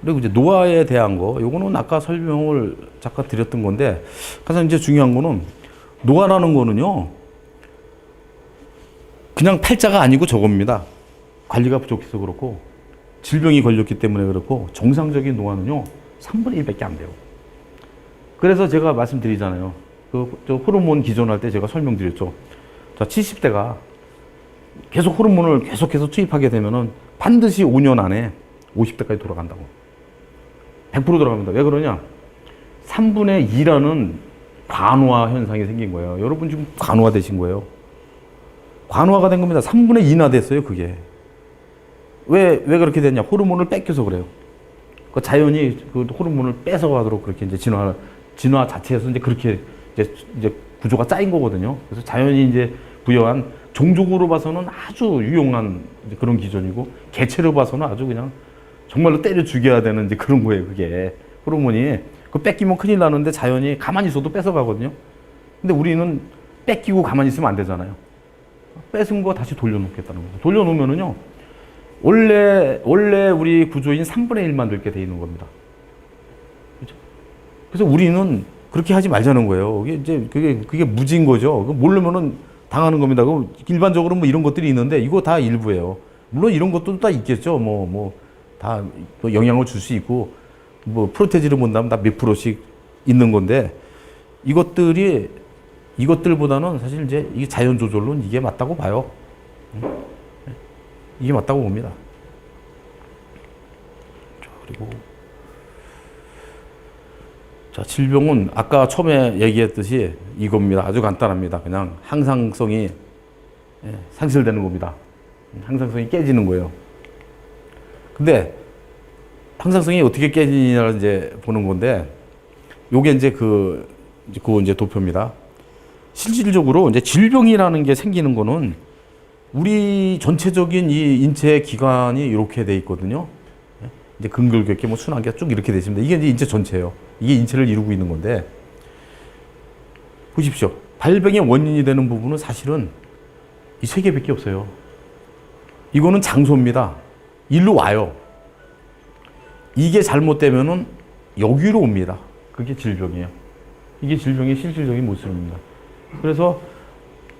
그리고 이제 노화에 대한 거, 요거는 아까 설명을 잠깐 드렸던 건데, 가장 이제 중요한 거는, 노화라는 거는요, 그냥 팔자가 아니고 저겁니다. 관리가 부족해서 그렇고, 질병이 걸렸기 때문에 그렇고, 정상적인 노화는요, 3분의 1밖에 안 돼요. 그래서 제가 말씀드리잖아요. 저 호르몬 기존할 때 제가 설명드렸죠. 자, 70대가 계속 호르몬을 계속해서 투입하게 되면은 반드시 5년 안에 50대까지 돌아간다고. 100% 돌아갑니다. 왜 그러냐? 3분의 2라는 관화 현상이 생긴 거예요. 여러분 지금 관화 되신 거예요. 관화가 된 겁니다. 3분의 2나 됐어요, 그게. 왜 그렇게 됐냐? 호르몬을 뺏겨서 그래요. 그 자연이 그 호르몬을 뺏어가도록 그렇게 이제 진화 자체에서 이제 그렇게 이제 구조가 짜인 거거든요. 그래서 자연이 이제 부여한 종족으로 봐서는 아주 유용한 그런 기전이고, 개체로 봐서는 아주 그냥 정말로 때려 죽여야 되는 이제 그런 거예요, 그게. 호르몬이. 그 뺏기면 큰일 나는데 자연이 가만히 있어도 뺏어가거든요. 근데 우리는 뺏기고 가만히 있으면 안 되잖아요. 뺏은 거 다시 돌려놓겠다는 거죠. 돌려놓으면은요, 원래 우리 구조인 3분의 1만 들게 돼 있는 겁니다. 그렇죠? 그래서 우리는 그렇게 하지 말자는 거예요. 그게 무지인 거죠. 모르면은 당하는 겁니다. 일반적으로 뭐 이런 것들이 있는데 이거 다 일부예요. 물론 이런 것도 다 있겠죠. 다 영향을 줄 수 있고, 뭐 프로테지를 본다면 다 몇 프로씩 있는 건데, 이것들보다는 사실 이제 이게 자연 조절로는 이게 맞다고 봐요. 이게 맞다고 봅니다. 자, 그리고 자, 질병은 아까 처음에 얘기했듯이 이겁니다. 아주 간단합니다. 그냥 항상성이 상실되는 겁니다. 항상성이 깨지는 거예요. 근데 항상성이 어떻게 깨지냐를 이제 보는 건데, 요게 이제 그 이제 도표입니다. 실질적으로 이제 질병이라는 게 생기는 거는 우리 전체적인 이 인체 기관이 이렇게 돼 있거든요. 이제 근골격계, 뭐 순환계 쭉 이렇게 돼 있습니다. 이게 이제 인체 전체예요. 이게 인체를 이루고 있는 건데, 보십시오. 발병의 원인이 되는 부분은 사실은 이 세 개밖에 없어요. 이거는 장소입니다. 일로 와요. 이게 잘못되면은 여기로 옵니다. 그게 질병이에요. 이게 질병의 실질적인 모습입니다. 그래서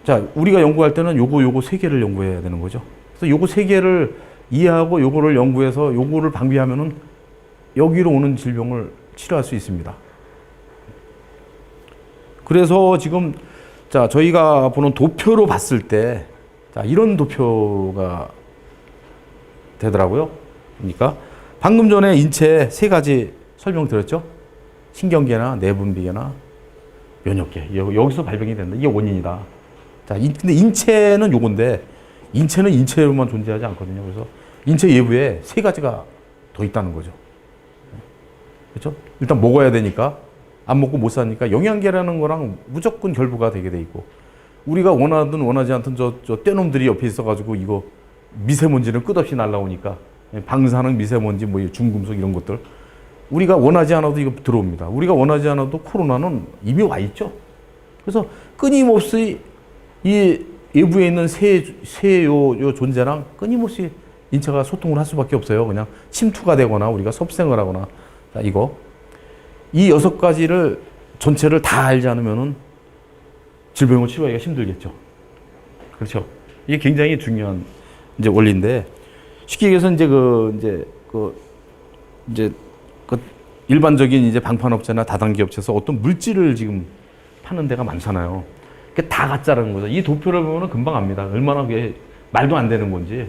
자, 우리가 연구할 때는 요거 세 개를 연구해야 되는 거죠. 그래서 요거 세 개를 이해하고 요거를 연구해서 요거를 방비하면은 여기로 오는 질병을 치료할 수 있습니다. 그래서 지금 자, 저희가 보는 도표로 봤을 때, 자, 이런 도표가 되더라고요. 그러니까 방금 전에 인체 세 가지 설명드렸죠. 신경계나 내분비계나 면역계. 여기서 발병이 된다. 이게 원인이다. 자, 근데 인체는 요건데, 인체는 인체로만 존재하지 않거든요. 그래서 인체 예부에 세 가지가 더 있다는 거죠. 그렇죠? 일단 먹어야 되니까, 안 먹고 못 사니까 영양계라는 거랑 무조건 결부가 되게 돼 있고, 우리가 원하든 원하지 않든 저 떼놈들이 옆에 있어가지고 이거 미세먼지는 끝없이 날라오니까, 방사능 미세먼지, 뭐 중금속 이런 것들, 우리가 원하지 않아도 이거 들어옵니다. 우리가 원하지 않아도 코로나는 이미 와 있죠. 그래서 끊임없이 이 외부에 있는 요 존재랑 끊임없이 인체가 소통을 할 수밖에 없어요. 그냥 침투가 되거나 우리가 섭생을 하거나. 자, 이 6가지를 전체를 다 알지 않으면은 질병을 치료하기가 힘들겠죠. 그렇죠. 이게 굉장히 중요한 이제 원리인데, 쉽게 얘기해서 이제 일반적인 이제 방판업체나 다단계 업체에서 어떤 물질을 지금 파는 데가 많잖아요. 그게 다 가짜라는 거죠. 이 도표를 보면 금방 압니다. 얼마나 그게 말도 안 되는 건지.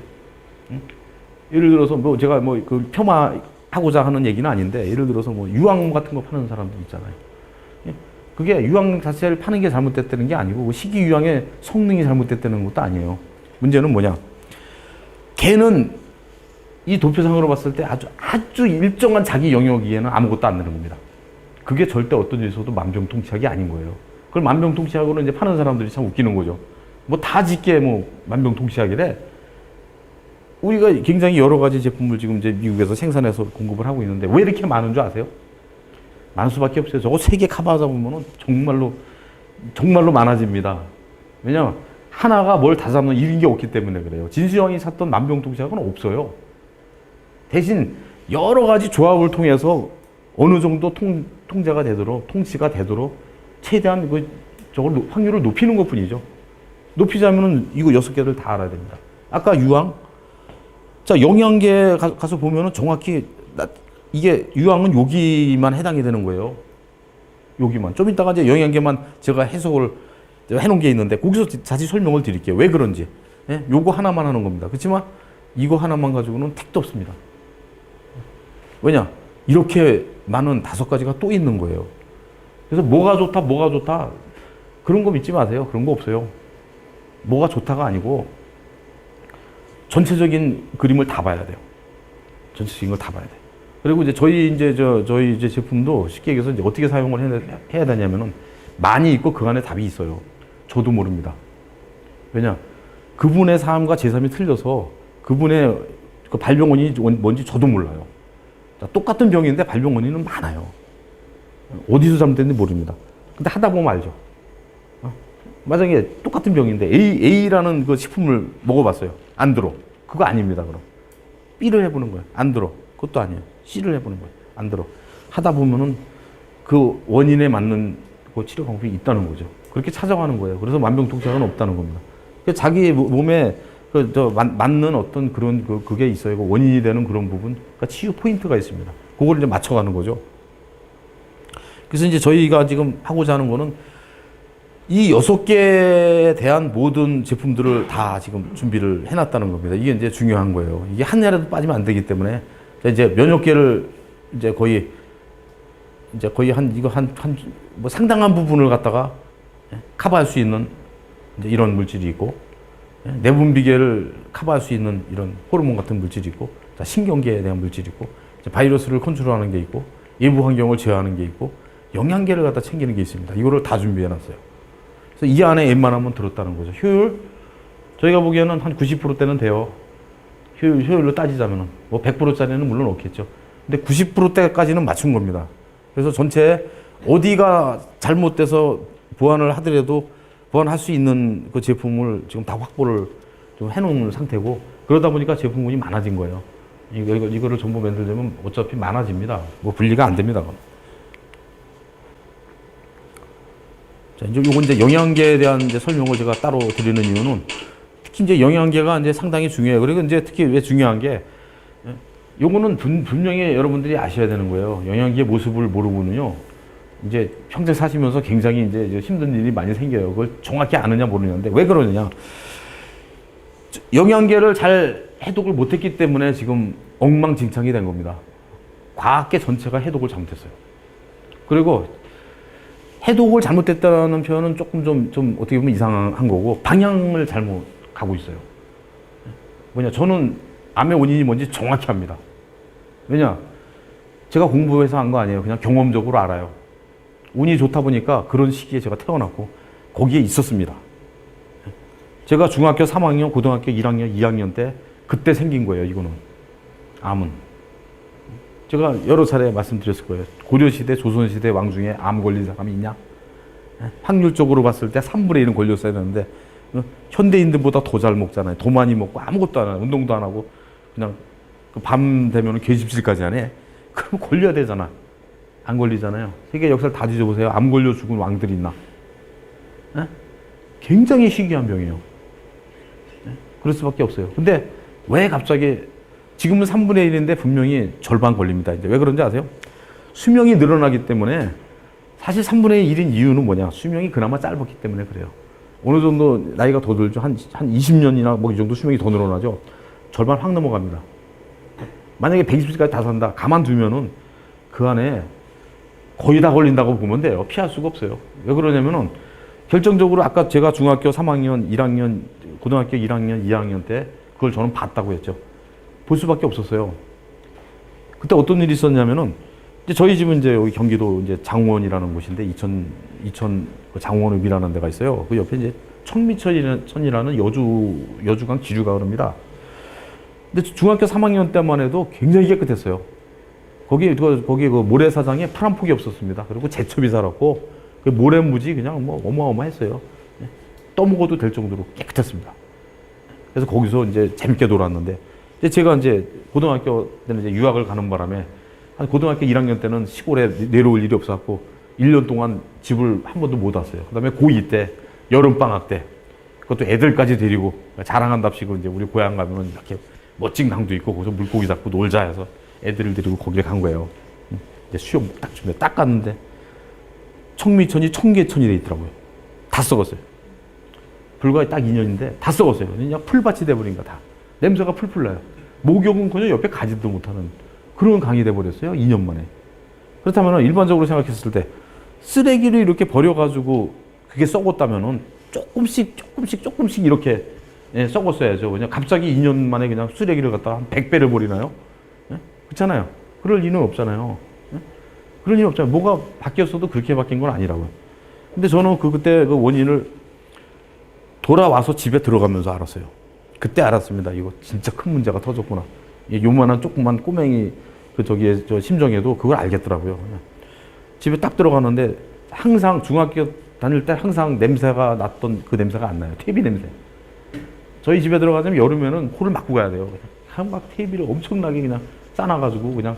예를 들어서 뭐 제가 그 폄하하고자 하는 얘기는 아닌데, 예를 들어서 뭐 유황 같은 거 파는 사람들 있잖아요. 그게 유황 자체를 파는 게 잘못됐다는 게 아니고, 식이유황의 성능이 잘못됐다는 것도 아니에요. 문제는 뭐냐? 걔는 이 도표상으로 봤을 때 아주 일정한 자기 영역이에는 아무것도 안 되는 겁니다. 그게 절대 어떤 일에서도 만병통치약이 아닌 거예요. 그걸 만병통치약으로 이제 파는 사람들이 참 웃기는 거죠. 뭐 다 짓게 뭐 만병통치약이래. 우리가 굉장히 여러 가지 제품을 지금 이제 미국에서 생산해서 공급을 하고 있는데, 왜 이렇게 많은 줄 아세요? 많을 수밖에 없어요. 저거 3개 커버하다 보면은 정말로 많아집니다. 왜냐면 하나가 뭘 다 잡는 이런 게 없기 때문에 그래요. 진수형이 샀던 만병통치약은 없어요. 대신 여러 가지 조합을 통해서 어느 정도 통제가 되도록, 통치가 되도록 최대한 저걸 확률을 높이는 것 뿐이죠. 높이자면은 이거 6개를 다 알아야 됩니다. 아까 유황. 자, 영양계 가서 보면은 정확히 이게 유황은 여기만 해당이 되는 거예요. 여기만. 좀 이따가 이제 영양계만 제가 해석을 해놓은 게 있는데 거기서 자세히 설명을 드릴게요. 왜 그런지. 예? 요거 하나만 하는 겁니다. 그렇지만 이거 하나만 가지고는 택도 없습니다. 왜냐? 이렇게 많은 5가지가 또 있는 거예요. 그래서 뭐가 좋다. 그런 거 믿지 마세요. 그런 거 없어요. 뭐가 좋다가 아니고 전체적인 그림을 다 봐야 돼요. 전체적인 걸 다 봐야 돼요. 그리고 이제 저희 제품도 쉽게 얘기해서 이제 어떻게 사용을 해야 되냐면은 많이 있고 그 안에 답이 있어요. 저도 모릅니다. 왜냐? 그분의 삶과 제 삶이 틀려서 그분의 그 발병 원인이 뭔지 저도 몰라요. 자, 똑같은 병인데 발병 원인은 많아요. 어디서 잘못됐는지 모릅니다. 근데 하다 보면 알죠. 만약에 똑같은 병인데 A라는 그 식품을 먹어봤어요. 안 들어. 그거 아닙니다. 그럼 B를 해보는 거예요. 안 들어. 그것도 아니에요. C를 해보는 거예요. 안 들어. 하다 보면은 그 원인에 맞는 그 치료 방법이 있다는 거죠. 그렇게 찾아가는 거예요. 그래서 만병통치약은 없다는 겁니다. 자기 몸에 맞는 어떤 그런 그게 있어요. 그 원인이 되는 그런 부분, 그러니까 치유 포인트가 있습니다. 그걸 이제 맞춰가는 거죠. 그래서 이제 저희가 지금 하고자 하는 거는 이 6개에 대한 모든 제품들을 다 지금 준비를 해놨다는 겁니다. 이게 이제 중요한 거예요. 이게 한 야라도 빠지면 안 되기 때문에 이제 면역계를 이제 거의 뭐 상당한 부분을 갖다가 커버할 수 있는 이제 이런 물질이 있고, 내분비계를 커버할 수 있는 이런 호르몬 같은 물질이 있고, 신경계에 대한 물질이 있고, 바이러스를 컨트롤하는 게 있고, 외부 환경을 제어하는 게 있고, 영양계를 갖다 챙기는 게 있습니다. 이거를 다 준비해 놨어요. 그래서 이 안에 웬만하면 들었다는 거죠. 효율, 저희가 보기에는 한 90%대는 돼요. 효율로 따지자면은. 뭐 100%짜리는 물론 없겠죠. 근데 90%대까지는 맞춘 겁니다. 그래서 전체 어디가 잘못돼서 보완을 하더라도 보완할 수 있는 그 제품을 지금 다 확보를 좀 해놓은 상태고, 그러다 보니까 제품군이 많아진 거예요. 이거를 전부 만들려면 어차피 많아집니다. 뭐 분리가 안 됩니다. 자, 요건 이제 영양계에 대한 이제 설명을 제가 따로 드리는 이유는 특히 이제 영양계가 이제 상당히 중요해요. 그리고 이제 특히 왜 중요한 게, 요거는 분명히 여러분들이 아셔야 되는 거예요. 영양계의 모습을 모르고는요, 이제 평생 사시면서 굉장히 이제 힘든 일이 많이 생겨요. 그걸 정확히 아느냐 모르냐인데 왜 그러느냐. 영양계를 잘 해독을 못했기 때문에 지금 엉망진창이 된 겁니다. 과학계 전체가 해독을 잘못했어요. 그리고 해독을 잘못했다는 표현은 조금 좀 어떻게 보면 이상한 거고, 방향을 잘못 가고 있어요. 저는 암의 원인이 뭔지 정확히 합니다. 왜냐? 제가 공부해서 한 거 아니에요. 그냥 경험적으로 알아요. 운이 좋다 보니까 그런 시기에 제가 태어났고 거기에 있었습니다. 제가 중학교 3학년, 고등학교 1학년, 2학년 때 그때 생긴 거예요. 이거는 암은. 제가 여러 차례 말씀드렸을 거예요. 고려시대, 조선시대 왕 중에 암 걸린 사람이 있냐? 확률적으로 봤을 때 3분의 1은 걸렸어야 되는데 현대인들보다 더 잘 먹잖아요. 더 많이 먹고 아무것도 안 하고 운동도 안 하고 그냥 밤 되면 개집실까지 하네. 그럼 걸려야 되잖아. 안 걸리잖아요. 세계 역사를 다 뒤져보세요. 암 걸려 죽은 왕들이 있나? 에? 굉장히 희귀한 병이에요. 그럴 수밖에 없어요. 근데 왜 갑자기 지금은 3분의 1인데 분명히 절반 걸립니다. 이제 왜 그런지 아세요? 수명이 늘어나기 때문에. 사실 3분의 1인 이유는 뭐냐? 수명이 그나마 짧았기 때문에 그래요. 어느 정도 나이가 더 들죠. 한 20년이나 뭐 이 정도 수명이 더 늘어나죠. 절반 확 넘어갑니다. 만약에 120세까지 다 산다. 가만두면은 그 안에 거의 다 걸린다고 보면 돼요. 피할 수가 없어요. 왜 그러냐면은 결정적으로 아까 제가 중학교 3학년, 1학년, 고등학교 1학년, 2학년 때 그걸 저는 봤다고 했죠. 볼 수밖에 없었어요. 그때 어떤 일이 있었냐면은 이제 저희 집은 이제 여기 경기도 이제 장원이라는 곳인데 이천 장원읍이라는 데가 있어요. 그 옆에 이제 천미천이라는 여주강 기주가 흐릅니다. 근데 중학교 3학년 때만 해도 굉장히 깨끗했어요. 거기 그 모래사장에 파란 폭이 없었습니다. 그리고 제첩이 살았고 그 모래무지 그냥 뭐 어마어마했어요. 떠먹어도 될 정도로 깨끗했습니다. 그래서 거기서 이제 재밌게 놀았는데 근데 제가 이제 고등학교 때는 이제 유학을 가는 바람에 한 고등학교 1학년 때는 시골에 내려올 일이 없어갖고 1년 동안 집을 한 번도 못 왔어요. 그다음에 고2 때 여름방학 때 그것도 애들까지 데리고 자랑한답시고 이제 우리 고향 가면은 이렇게 멋진 강도 있고 거기서 물고기 잡고 놀자 해서 애들을 데리고 거기를 간 거예요. 이제 수영 딱 준비 딱 갔는데 청미천이 청계천이 돼 있더라고요. 다 썩었어요. 불과 딱 2년인데 다 썩었어요. 그냥 풀밭이 돼버린 거 다. 냄새가 풀풀 나요. 목욕은커녕 옆에 가지도 못하는 그런 강이 돼버렸어요. 2년 만에. 그렇다면 일반적으로 생각했을 때 쓰레기를 이렇게 버려가지고 그게 썩었다면은 조금씩 이렇게 썩었어야죠. 그냥 갑자기 2년 만에 그냥 쓰레기를 갖다가 한 100배를 버리나요? 예? 그렇잖아요. 그럴 리는 없잖아요. 예? 그럴 리는 없잖아요. 뭐가 바뀌었어도 그렇게 바뀐 건 아니라고요. 근데 저는 그때 그 원인을 돌아와서 집에 들어가면서 알았어요. 그때 알았습니다. 이거 진짜 큰 문제가 터졌구나. 요만한 조그만 꼬맹이 저 심정에도 그걸 알겠더라고요. 집에 딱 들어가는데 항상 중학교 다닐 때 항상 냄새가 났던 그 냄새가 안 나요. 퇴비 냄새. 저희 집에 들어가자면 여름에는 코를 막고 가야 돼요. 그냥 막 퇴비를 엄청나게 그냥 싸놔가지고 그냥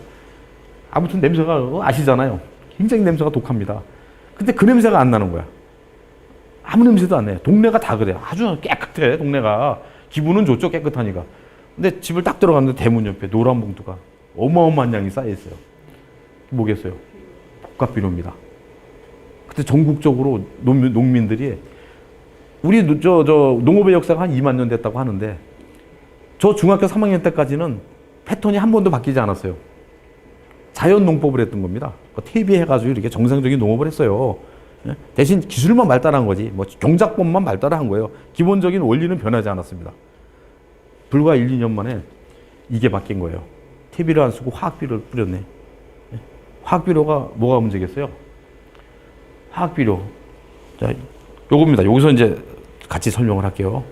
아무튼 냄새가 아시잖아요. 굉장히 냄새가 독합니다. 근데 그 냄새가 안 나는 거야. 아무 냄새도 안 나요. 동네가 다 그래요. 아주 깨끗해, 동네가. 기분은 좋죠, 깨끗하니까. 근데 집을 딱 들어갔는데 대문 옆에 노란 봉투가 어마어마한 양이 쌓여있어요. 뭐겠어요? 복합비료입니다. 그때 전국적으로 농민들이 우리 농업의 역사가 한 2만 년 됐다고 하는데 저 중학교 3학년 때까지는 패턴이 한 번도 바뀌지 않았어요. 자연 농법을 했던 겁니다. 퇴비해가지고 이렇게 정상적인 농업을 했어요. 대신 기술만 발달한 거지, 뭐 경작법만 발달한 거예요. 기본적인 원리는 변하지 않았습니다. 불과 1, 2년 만에 이게 바뀐 거예요. 퇴비를 안 쓰고 화학비료를 뿌렸네. 화학비료가 뭐가 문제겠어요? 화학비료. 자, 요겁니다. 여기서 이제 같이 설명을 할게요.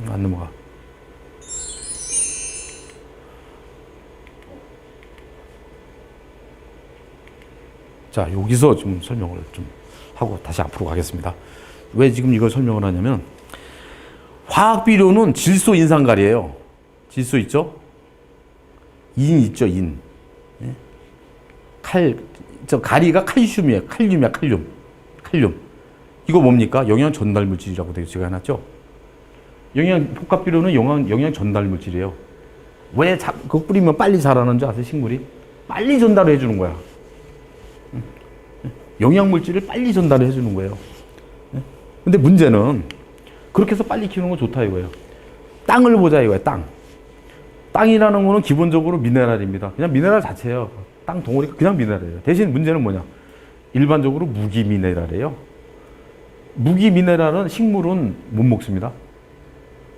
안 넘어가. 자, 여기서 좀 설명을 좀 하고 다시 앞으로 가겠습니다. 왜 지금 이걸 설명을 하냐면 화학비료는 질소 인산가리예요. 질소 있죠? 인 있죠, 인. 가리가 칼슘이에요. 칼륨이야, 칼륨. 이거 뭡니까? 영양 전달 물질이라고 되게 제가 해놨죠? 복합비료는 영양 전달 물질이에요. 왜 그거 뿌리면 빨리 자라는 줄 아세요, 식물이? 빨리 전달을 해주는 거야. 영양물질을 빨리 전달을 해주는 거예요. 근데 문제는 그렇게 해서 빨리 키우는 건 좋다 이거예요. 땅을 보자 이거예요. 땅이라는 거는 기본적으로 미네랄입니다. 그냥 미네랄 자체예요. 땅 덩어리가 그냥 미네랄이에요. 대신 문제는 뭐냐? 일반적으로 무기 미네랄이에요. 무기 미네랄은 식물은 못 먹습니다.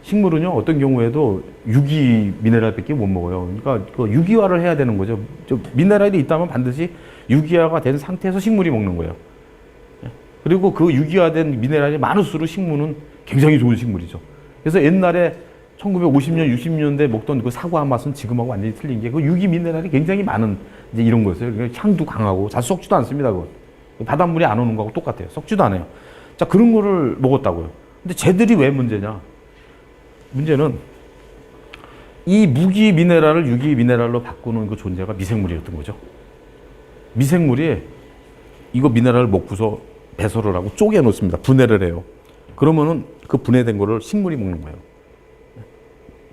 식물은요, 어떤 경우에도 유기 미네랄밖에 못 먹어요. 그러니까 그 유기화를 해야 되는 거죠. 미네랄이 있다면 반드시 유기화가 된 상태에서 식물이 먹는 거예요. 그리고 그 유기화된 미네랄이 많을수록 식물은 굉장히 좋은 식물이죠. 그래서 옛날에 1950년, 60년대 먹던 그 사과 맛은 지금하고 완전히 틀린 게 그 유기 미네랄이 굉장히 많은 이제 이런 거였어요. 그러니까 향도 강하고 잘 썩지도 않습니다. 그거. 바닷물에 안 오는 거하고 똑같아요. 썩지도 않아요. 자, 그런 거를 먹었다고요. 근데 쟤들이 왜 문제냐? 문제는 이 무기 미네랄을 유기 미네랄로 바꾸는 그 존재가 미생물이었던 거죠. 미생물이 이거 미네랄을 먹고서 배설을 하고 쪼개 놓습니다. 분해를 해요. 그러면은 그 분해된 거를 식물이 먹는 거예요.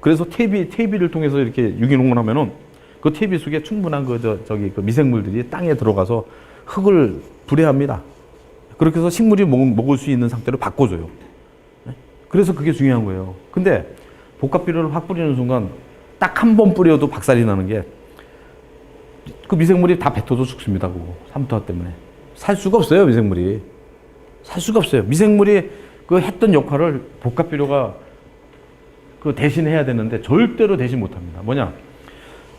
그래서 퇴비를 통해서 이렇게 유기농을 하면은 그 퇴비 속에 충분한 그 미생물들이 땅에 들어가서 흙을 불해합니다. 그렇게 해서 식물이 먹을 수 있는 상태로 바꿔줘요. 그래서 그게 중요한 거예요. 근데 복합비료를 확 뿌리는 순간 딱 한 번 뿌려도 박살이 나는 게 그 미생물이 다 뱉어져 죽습니다. 그거 삼투압 때문에 살 수가 없어요. 미생물이 살 수가 없어요. 미생물이 그 했던 역할을 복합비료가 그 대신해야 되는데 절대로 대신 못합니다. 뭐냐?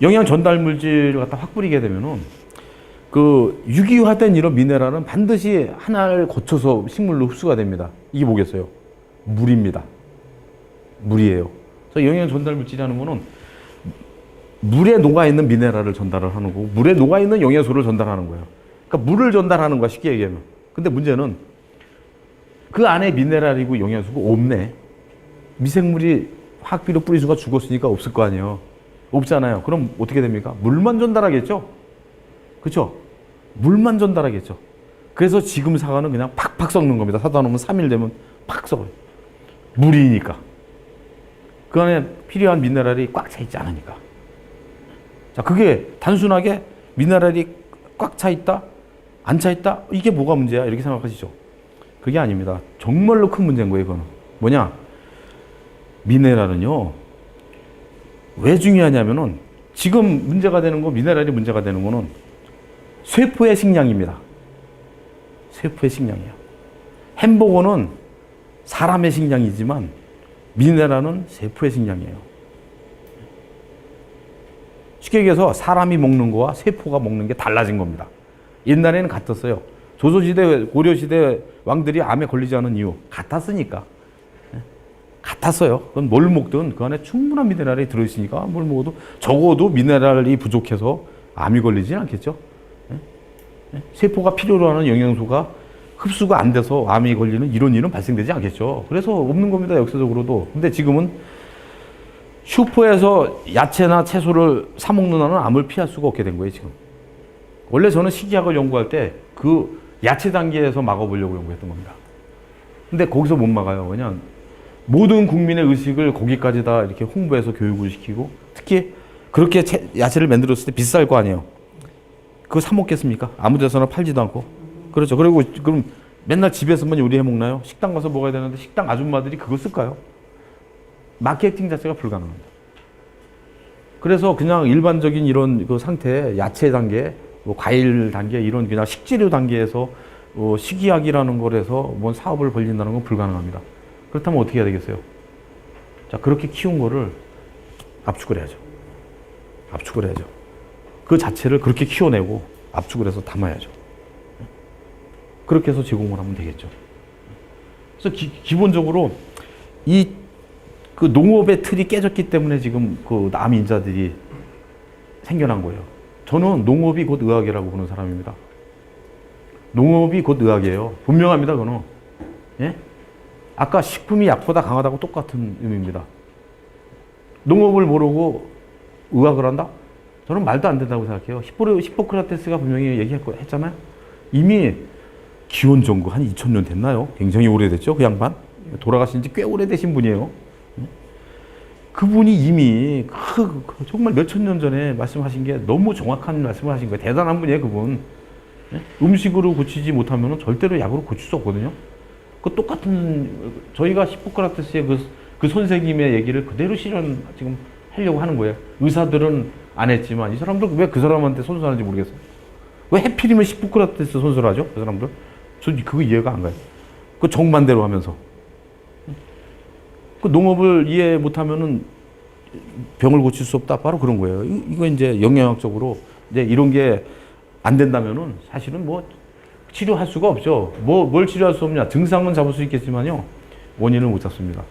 영양 전달 물질을 갖다 확 뿌리게 되면은 그 유기화된 이런 미네랄은 반드시 하나를 거쳐서 식물로 흡수가 됩니다. 이게 뭐겠어요? 물입니다. 물이에요. 그래서 영양 전달 물질이라는 거는 물에 녹아있는 미네랄을 전달을 하는 거고 물에 녹아있는 영양소를 전달하는 거예요. 그러니까 물을 전달하는 거야, 쉽게 얘기하면. 근데 문제는 그 안에 미네랄이고 영양소가 없네. 미생물이 화학비료 뿌리수가 죽었으니까 없을 거 아니에요. 없잖아요. 그럼 어떻게 됩니까? 물만 전달하겠죠? 그렇죠? 물만 전달하겠죠. 그래서 지금 사과는 그냥 팍팍 썩는 겁니다. 사다 놓으면 3일 되면 팍 썩어요. 물이니까. 그 안에 필요한 미네랄이 꽉 차 있지 않으니까. 자, 그게 단순하게 미네랄이 꽉 차 있다? 안 차 있다? 이게 뭐가 문제야? 이렇게 생각하시죠? 그게 아닙니다. 정말로 큰 문제인 거예요, 그거는. 뭐냐? 미네랄은요, 왜 중요하냐면은, 지금 문제가 되는 거, 미네랄이 문제가 되는 거는 쇠포의 식량입니다. 쇠포의 식량이에요. 햄버거는 사람의 식량이지만, 미네랄은 쇠포의 식량이에요. 쉽게 얘기해서 사람이 먹는 거와 쇠포가 먹는 게 달라진 겁니다. 옛날에는 같았어요. 조선시대, 고려시대 왕들이 암에 걸리지 않은 이유, 같았으니까. 같았어요. 그건 뭘 먹든 그 안에 충분한 미네랄이 들어있으니까 뭘 먹어도 적어도 미네랄이 부족해서 암이 걸리지는 않겠죠. 세포가 필요로 하는 영양소가 흡수가 안 돼서 암이 걸리는 이런 일은 발생되지 않겠죠. 그래서 없는 겁니다, 역사적으로도. 근데 지금은 슈퍼에서 야채나 채소를 사 먹는 한은 암을 피할 수가 없게 된 거예요, 지금. 원래 저는 식이학을 연구할 때 그 야채 단계에서 막아보려고 연구했던 겁니다. 근데 거기서 못 막아요. 왜냐면 모든 국민의 의식을 거기까지 다 이렇게 홍보해서 교육을 시키고, 특히 그렇게 야채를 만들었을 때 비쌀 거 아니에요. 그거 사 먹겠습니까? 아무 데서나 팔지도 않고. 그렇죠. 그리고 그럼 맨날 집에서만 요리해 먹나요? 식당 가서 먹어야 되는데 식당 아줌마들이 그거 쓸까요? 마케팅 자체가 불가능합니다. 그래서 그냥 일반적인 이런 그 상태, 야채 단계, 뭐 과일 단계, 이런 그냥 식재료 단계에서 식이약이라는 거에서 뭔 사업을 벌린다는 건 불가능합니다. 그렇다면 어떻게 해야 되겠어요? 자, 그렇게 키운 거를 압축을 해야죠. 압축을 해야죠. 그 자체를 그렇게 키워내고 압축을 해서 담아야죠. 그렇게 해서 제공을 하면 되겠죠. 그래서 기본적으로 그 농업의 틀이 깨졌기 때문에 지금 그 남인자들이 생겨난 거예요. 저는 농업이 곧 의학이라고 보는 사람입니다. 농업이 곧 의학이에요. 분명합니다, 그거는. 예? 아까 식품이 약보다 강하다고 똑같은 의미입니다. 농업을 모르고 의학을 한다? 저는 말도 안 된다고 생각해요. 히포크라테스가 분명히 얘기했잖아요. 이미 기원전구 한 2000년 됐나요? 굉장히 오래됐죠, 그 양반? 돌아가신 지 꽤 오래되신 분이에요. 그분이 이미 정말 몇천 년 전에 말씀하신 게 너무 정확한 말씀을 하신 거예요. 대단한 분이에요, 그분. 음식으로 고치지 못하면 절대로 약으로 고칠 수 없거든요. 그 똑같은, 저희가 히포크라테스의 그 선생님의 얘기를 그대로 지금 하려고 하는 거예요. 의사들은 안 했지만 이 사람들 왜 그 사람한테 손수하는지 모르겠어요. 왜 해필이면 히포크라테스 손수를 하죠? 그 사람들? 저 그거 이해가 안 가요. 그 정반대로 하면서. 그 농업을 이해 못하면은 병을 고칠 수 없다. 바로 그런 거예요. 이거 이제 영양학적으로 이제 이런 게 안 된다면은 사실은 뭐 치료할 수가 없죠. 뭘 치료할 수 없냐? 증상은 잡을 수 있겠지만요, 원인을 못 잡습니다.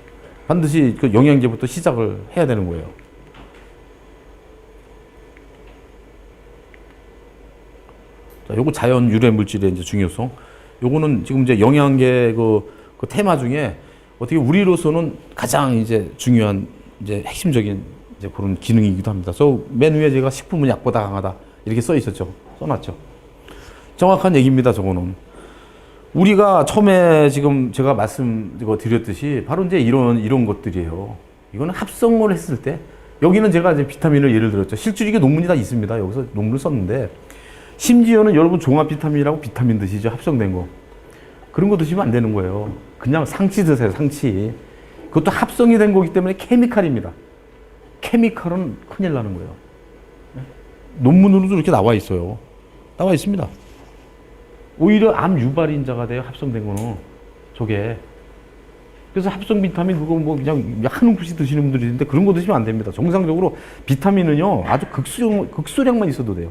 반드시 그 영양제부터 시작을 해야 되는 거예요. 자, 요거 자연 유래 물질의 이제 중요성. 요거는 지금 이제 영양계 그 테마 중에 어떻게 우리로서는 가장 이제 중요한 이제 핵심적인 이제 그런 기능이기도 합니다. 그래서 맨 위에 제가 식품은 약보다 강하다 이렇게 써 있었죠. 써놨죠. 정확한 얘기입니다, 저거는. 우리가 처음에 지금 제가 말씀드렸듯이 바로 이제 이런 것들이에요. 이거는 합성을 했을 때, 여기는 제가 이제 비타민을 예를 들었죠. 실제로 이게 논문이 다 있습니다. 여기서 논문을 썼는데, 심지어는 여러분 종합 비타민이라고 비타민 드시죠. 합성된 거. 그런 거 드시면 안 되는 거예요. 그냥 상치 드세요, 상치. 그것도 합성이 된 거기 때문에 케미칼입니다. 케미칼은 큰일 나는 거예요. 논문으로도 이렇게 나와 있어요. 나와 있습니다. 오히려 암 유발인자가 돼요, 합성된 거는. 저게. 그래서 합성 비타민 그거 뭐 그냥 한 움큼씩 드시는 분들이 있는데 그런 거 드시면 안 됩니다. 정상적으로 비타민은요, 아주 극소량만 있어도 돼요.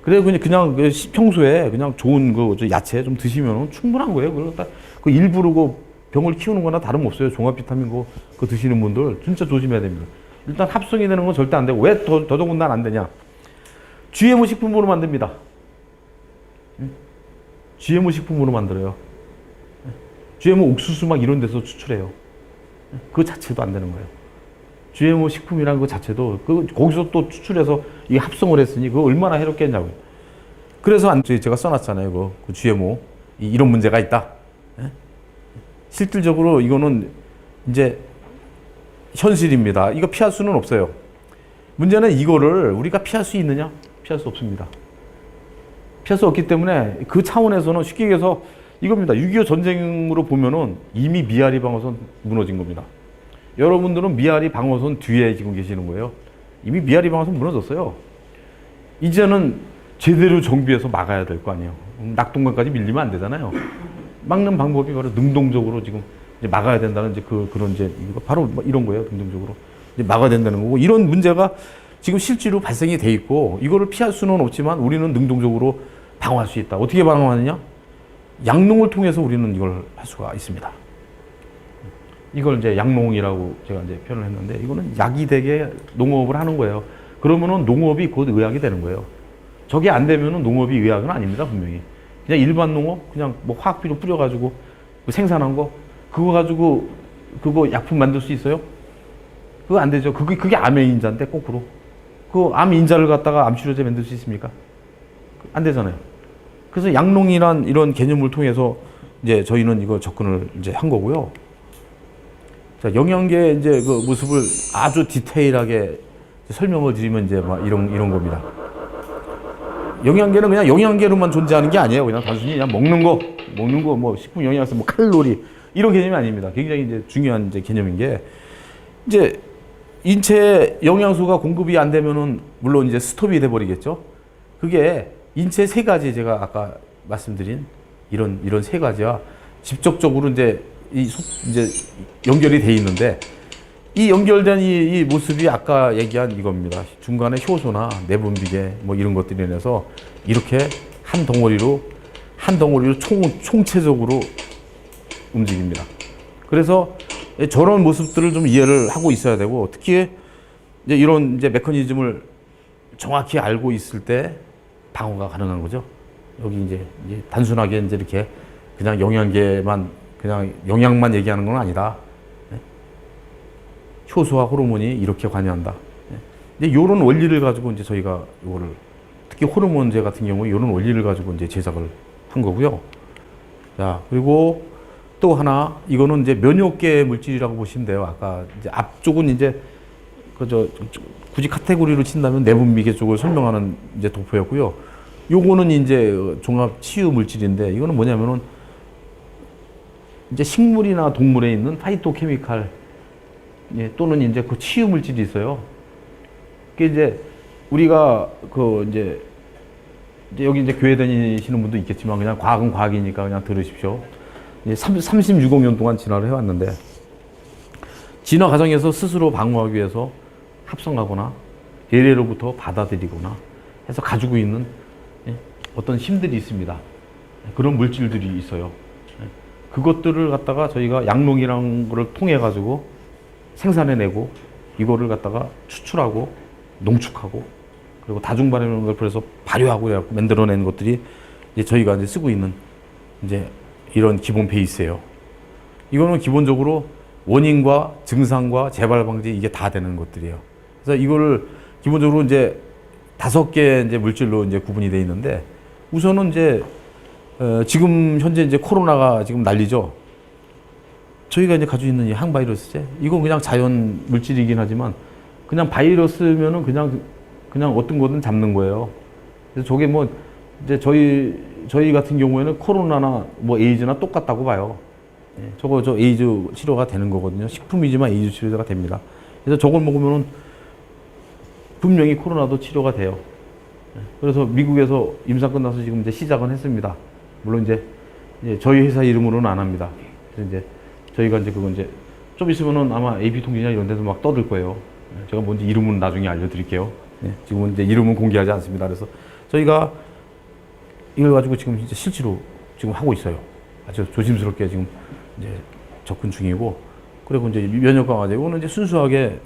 그래, 그냥 평소에 그냥 좋은 야채 좀 드시면 충분한 거예요. 그 일부러 병을 키우는 거나 다름없어요. 종합 비타민 그거 드시는 분들 진짜 조심해야 됩니다. 일단 합성이 되는 건 절대 안 되고, 왜 더더군다나 안 되냐? GMO 식품으로 만듭니다. GMO 식품으로 만들어요. GMO 옥수수 막 이런 데서 추출해요. 그 자체도 안 되는 거예요. GMO 식품이라는 그 자체도 거기서 또 추출해서 이 합성을 했으니 그거 얼마나 해롭겠냐고요. 그래서 제가 써놨잖아요. 그 GMO 이런 문제가 있다. 실질적으로 이거는 이제 현실입니다. 이거 피할 수는 없어요. 문제는 이거를 우리가 피할 수 있느냐? 피할 수 없습니다. 피할 수 없기 때문에 그 차원에서는 쉽게 얘기해서 이겁니다. 6.25 전쟁으로 보면은 이미 미아리 방어선 무너진 겁니다. 여러분들은 미아리 방어선 뒤에 지금 계시는 거예요. 이미 미아리 방어선 무너졌어요. 이제는 제대로 정비해서 막아야 될 거 아니에요. 낙동강까지 밀리면 안 되잖아요. 막는 방법이 바로 능동적으로 지금 이제 막아야 된다는 이제 그런 이제 바로 이런 거예요. 능동적으로 이제 막아야 된다는 거고, 이런 문제가 지금 실제로 발생이 돼 있고 이거를 피할 수는 없지만 우리는 능동적으로 방어할 수 있다. 어떻게 방어하느냐? 양농을 통해서 우리는 이걸 할 수가 있습니다. 이걸 이제 양농이라고 제가 이제 표현을 했는데, 이거는 약이 되게 농업을 하는 거예요. 그러면은 농업이 곧 의학이 되는 거예요. 저게 안 되면은 농업이 의학은 아닙니다, 분명히. 그냥 일반 농업, 그냥 뭐 화학비료 뿌려가지고 생산한 거, 그거 가지고 그거 약품 만들 수 있어요? 그거 안 되죠. 그게 암의 인자인데, 거꾸로. 그 암 인자를 갖다가 암 치료제 만들 수 있습니까? 안 되잖아요. 그래서 양농이란 이런 개념을 통해서 이제 저희는 이거 접근을 이제 한 거고요. 자, 영양계 이제 그 모습을 아주 디테일하게 설명을 드리면 이제 막 이런 겁니다. 영양계는 그냥 영양계로만 존재하는 게 아니에요. 그냥 단순히 그냥 먹는 거, 뭐 식품 영양소, 뭐 칼로리 이런 개념이 아닙니다. 굉장히 이제 중요한 이제 개념인 게, 이제 인체에 영양소가 공급이 안 되면은 물론 이제 스톱이 돼 버리겠죠. 그게 인체 세 가지, 제가 아까 말씀드린 이런 세 가지와 직접적으로 이제 이제 연결이 돼 있는데, 이 연결된 이 모습이 아까 얘기한 이겁니다. 중간에 효소나 내분비계 뭐 이런 것들이 인해서 이렇게 한 덩어리로 총체적으로 움직입니다. 그래서 저런 모습들을 좀 이해를 하고 있어야 되고, 특히 이제 이런 이제 메커니즘을 정확히 알고 있을 때 방어가 가능한 거죠. 여기 이제 단순하게 이제 이렇게 그냥 영양계만, 그냥 영양만 얘기하는 건 아니다. 효소와 호르몬이 이렇게 관여한다. 이제 이런 원리를 가지고 이제 저희가 이거를, 특히 호르몬제 같은 경우에 이런 원리를 가지고 이제 제작을 한 거고요. 자, 그리고 또 하나, 이거는 이제 면역계 물질이라고 보시면 돼요. 아까 이제 앞쪽은 이제 굳이 카테고리로 친다면 내분비계 쪽을 설명하는 이제 도포였고요. 요거는 이제 종합 치유 물질인데, 이거는 뭐냐면은 이제 식물이나 동물에 있는 파이토케미칼, 또는 이제 그 치유 물질이 있어요. 그게 이제 우리가 이제 여기 이제 교회 다니시는 분도 있겠지만, 그냥 과학은 과학이니까 그냥 들으십시오. 36억 년 동안 진화를 해왔는데, 진화 과정에서 스스로 방어하기 위해서 합성하거나 얘네로부터 받아들이거나 해서 가지고 있는 어떤 힘들이 있습니다. 그런 물질들이 있어요. 그것들을 갖다가 저희가 양농이라는 거를 통해 가지고 생산해내고, 이거를 갖다가 추출하고 농축하고, 그리고 다중발효를 그래서 발효하고 해갖고 만들어낸 것들이 이제 저희가 이제 쓰고 있는 이제 이런 기본 베이스예요. 이거는 기본적으로 원인과 증상과 재발 방지, 이게 다 되는 것들이에요. 그래서 이거를 기본적으로 이제 5개 이제 물질로 이제 구분이 되어 있는데, 우선은 이제 지금 현재 이제 코로나가 지금 난리죠. 저희가 이제 가지고 있는 이 항바이러스제, 이건 그냥 자연 물질이긴 하지만 그냥 바이러스면은 그냥 어떤 거든 잡는 거예요. 그래서 저게 뭐 이제 저희 같은 경우에는 코로나나 뭐 에이즈나 똑같다고 봐요. 저 에이즈 치료가 되는 거거든요. 식품이지만 에이즈 치료가 됩니다. 그래서 저걸 먹으면은 분명히 코로나도 치료가 돼요. 그래서 미국에서 임상 끝나서 지금 이제 시작은 했습니다. 물론 이제 저희 회사 이름으로는 안 합니다. 그래서 이제 저희가 이제 그건 이제 좀 있으면은 아마 AP통신이나 이런 데서 막 떠들 거예요. 제가 뭔지 이름은 나중에 알려드릴게요. 지금은 이제 이름은 공개하지 않습니다. 그래서 저희가 이걸 가지고 지금 이제 실제로 지금 하고 있어요. 아주 조심스럽게 지금 이제 접근 중이고, 그리고 이제 면역 강화제, 이거는 이제 순수하게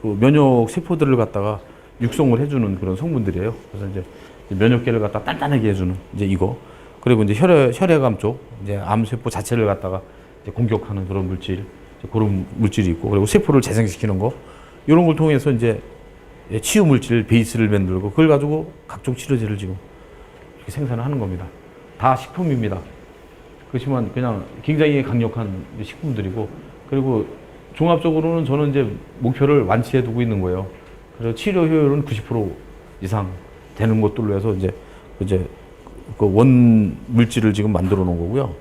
그 면역 세포들을 갖다가 육성을 해주는 그런 성분들이에요. 그래서 이제 면역계를 갖다 단단하게 해주는 이제 이거, 그리고 이제 혈액암 쪽 이제 암세포 자체를 갖다가 이제 공격하는 그런 물질, 그런 물질이 있고, 그리고 세포를 재생시키는 거, 이런 걸 통해서 이제 치유 물질 베이스를 만들고, 그걸 가지고 각종 치료제를 지금 이렇게 생산을 하는 겁니다. 다 식품입니다. 그렇지만 그냥 굉장히 강력한 식품들이고, 그리고 종합적으로는 저는 이제 목표를 완치해 두고 있는 거예요. 그래서 치료 효율은 90% 이상 되는 것들로 해서 이제 그 원 물질을 지금 만들어 놓은 거고요.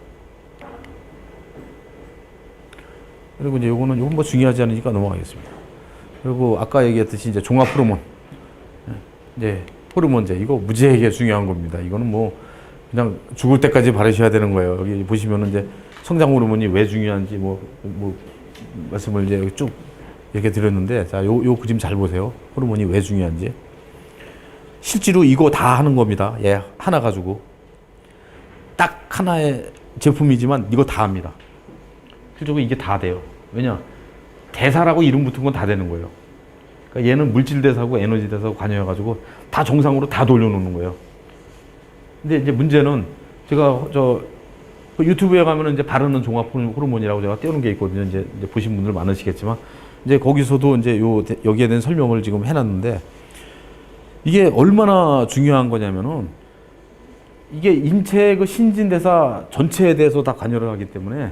그리고 이제 요거는 뭐 중요하지 않으니까 넘어가겠습니다. 그리고 아까 얘기했듯이 이제 종합 호르몬, 이제 호르몬제, 이거 무지하게 중요한 겁니다. 이거는 뭐 그냥 죽을 때까지 바르셔야 되는 거예요. 여기 보시면은 이제 성장 호르몬이 왜 중요한지 뭐 말씀을 이제 쭉 이렇게 드렸는데, 자, 요 그림 잘 보세요. 호르몬이 왜 중요한지. 실제로 이거 다 하는 겁니다. 예, 하나 가지고. 딱 하나의 제품이지만 이거 다 합니다. 실제로 이게 다 돼요. 왜냐? 대사라고 이름 붙은 건 다 되는 거예요. 그러니까 얘는 물질 대사고 에너지 대사고 관여해가지고 다 정상으로 다 돌려놓는 거예요. 근데 이제 문제는 제가 유튜브에 가면은 이제 바르는 종합 호르몬이라고 제가 띄우는 게 있거든요. 이제 보신 분들 많으시겠지만, 이제 거기서도 이제 여기에 대한 설명을 지금 해놨는데, 이게 얼마나 중요한 거냐면은, 이게 인체의 그 신진대사 전체에 대해서 다 관여를 하기 때문에,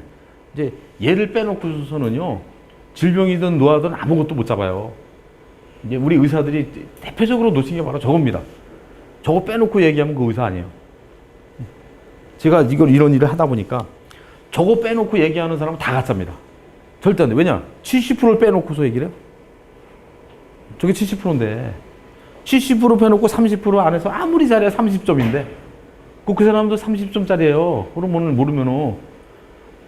이제 얘를 빼놓고서는요, 질병이든 노화든 아무것도 못 잡아요. 이제 우리 의사들이 대표적으로 놓친 게 바로 저겁니다. 저거 빼놓고 얘기하면 그 의사 아니에요. 제가 이런 일을 하다 보니까 저거 빼놓고 얘기하는 사람은 다 가짜입니다. 절대 안 돼. 왜냐? 70%를 빼놓고서 얘기를 해요. 저게 70%인데 70% 빼놓고 30% 안에서 아무리 잘해야 30점인데 그 사람도 30점짜리예요. 호르몬을 모르면은.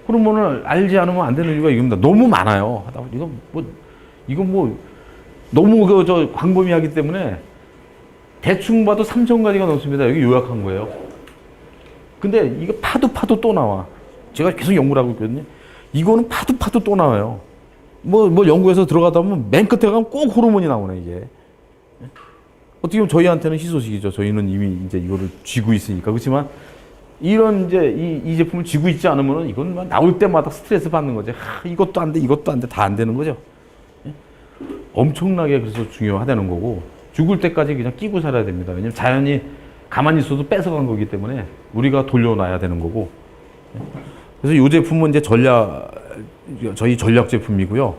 호르몬을 알지 않으면 안 되는 이유가 이겁니다. 너무 많아요. 이건 너무 광범위하기 때문에 대충 봐도 3,000가지가 넘습니다. 여기 요약한 거예요. 근데 이거 파도 또 나와. 제가 계속 연구를 하고 있거든요. 이거는 파도 또 나와요. 뭐 연구해서 들어가다 보면 맨 끝에 가면 꼭 호르몬이 나오네, 이게. 어떻게 보면 저희한테는 희소식이죠. 저희는 이미 이제 이거를 쥐고 있으니까. 그렇지만 이런 이제 이 제품을 쥐고 있지 않으면 이건 나올 때마다 스트레스 받는 거죠. 이것도 안 돼, 이것도 안 돼, 다 안 되는 거죠. 엄청나게 그래서 중요하다는 거고, 죽을 때까지 그냥 끼고 살아야 됩니다. 왜냐면 자연이 가만히 있어도 뺏어간 거기 때문에 우리가 돌려놔야 되는 거고. 그래서 이 제품은 이제 저희 전략 제품이고요.